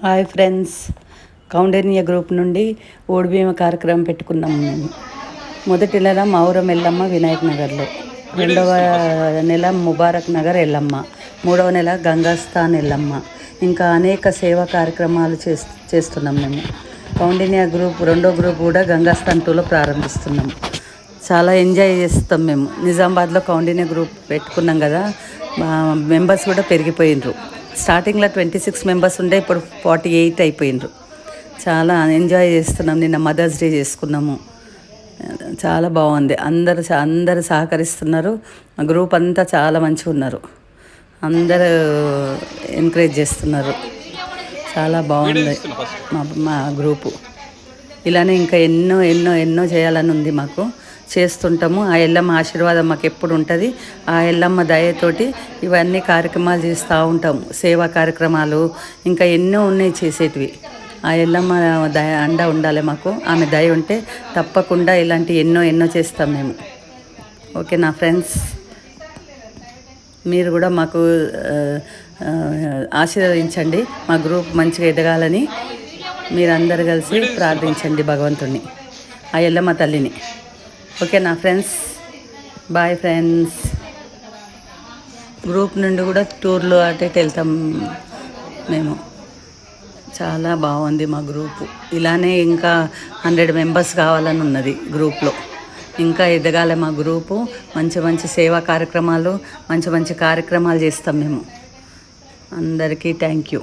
Hi friends, Kaundinya group నుండి ఓడిబియ్యం కార్యక్రమం పెట్టుకున్నాము మేము. మొదటి నెల మౌరం ఎల్లమ్మ వినాయక్ నగర్లో, రెండవ నెల ముబారక్ నగర్ ఎల్లమ్మ, మూడవ నెల గంగాస్థాన్ ఎల్లమ్మ. ఇంకా అనేక సేవా కార్యక్రమాలు చేస్తున్నాం మేము. కౌండిన్య గ్రూప్ రెండో గ్రూప్ కూడా గంగాస్థాన్ 2లో ప్రారంభిస్తున్నాం. చాలా ఎంజాయ్ చేస్తాం మేము. నిజామాబాద్లో కౌండిన్య గ్రూప్ పెట్టుకున్నాం కదా, మెంబర్స్ కూడా పెరిగిపోయినరు. స్టార్టింగ్లో 26 మెంబర్స్ ఉండే, ఇప్పుడు 48 అయిపోయినరు. చాలా ఎంజాయ్ చేస్తున్నాం. నిన్న మదర్స్ డే చేసుకున్నాము. చాలా బాగుంది. అందరు సహకరిస్తున్నారు. గ్రూప్ అంతా చాలా మంచిగా ఉన్నారు. అందరూ ఎంకరేజ్ చేస్తున్నారు. చాలా బాగుంది మా గ్రూపు. ఇలానే ఇంకా ఎన్నో ఎన్నో ఎన్నో చేయాలని ఉంది మాకు. చేస్తుంటాము. ఆ ఎల్లమ్మ ఆశీర్వాదం మాకు ఎప్పుడు ఉంటుంది. ఆ ఎల్లమ్మ దయతోటి ఇవన్నీ కార్యక్రమాలు చేస్తూ ఉంటాము. సేవా కార్యక్రమాలు ఇంకా ఎన్నో ఉన్నాయి చేసేటివి. ఆ ఎల్లమ్మ దయ అండ ఉండాలి మాకు. ఆమె దయ ఉంటే తప్పకుండా ఇలాంటి ఎన్నో ఎన్నో చేస్తాం మేము. ఓకే నా ఫ్రెండ్స్, మీరు కూడా మాకు ఆశీర్వదించండి. మా గ్రూప్ మంచిగా ఎదగాలని మీరందరూ కలిసి ప్రార్థించండి భగవంతుని, ఆ ఎల్లమ్మ తల్లిని. ఓకే నా ఫ్రెండ్స్, బాయ్ ఫ్రెండ్స్. గ్రూప్ నుండి కూడా టూర్లు అటు ఇటు వెళ్తాం మేము. చాలా బాగుంది మా గ్రూపు. ఇలానే ఇంకా 100 మెంబర్స్ కావాలని ఉన్నది గ్రూప్లో. ఇంకా ఎదగాలి మా గ్రూపు. మంచి మంచి సేవా కార్యక్రమాలు, మంచి మంచి కార్యక్రమాలు చేస్తాం మేము. అందరికీ థ్యాంక్ యూ.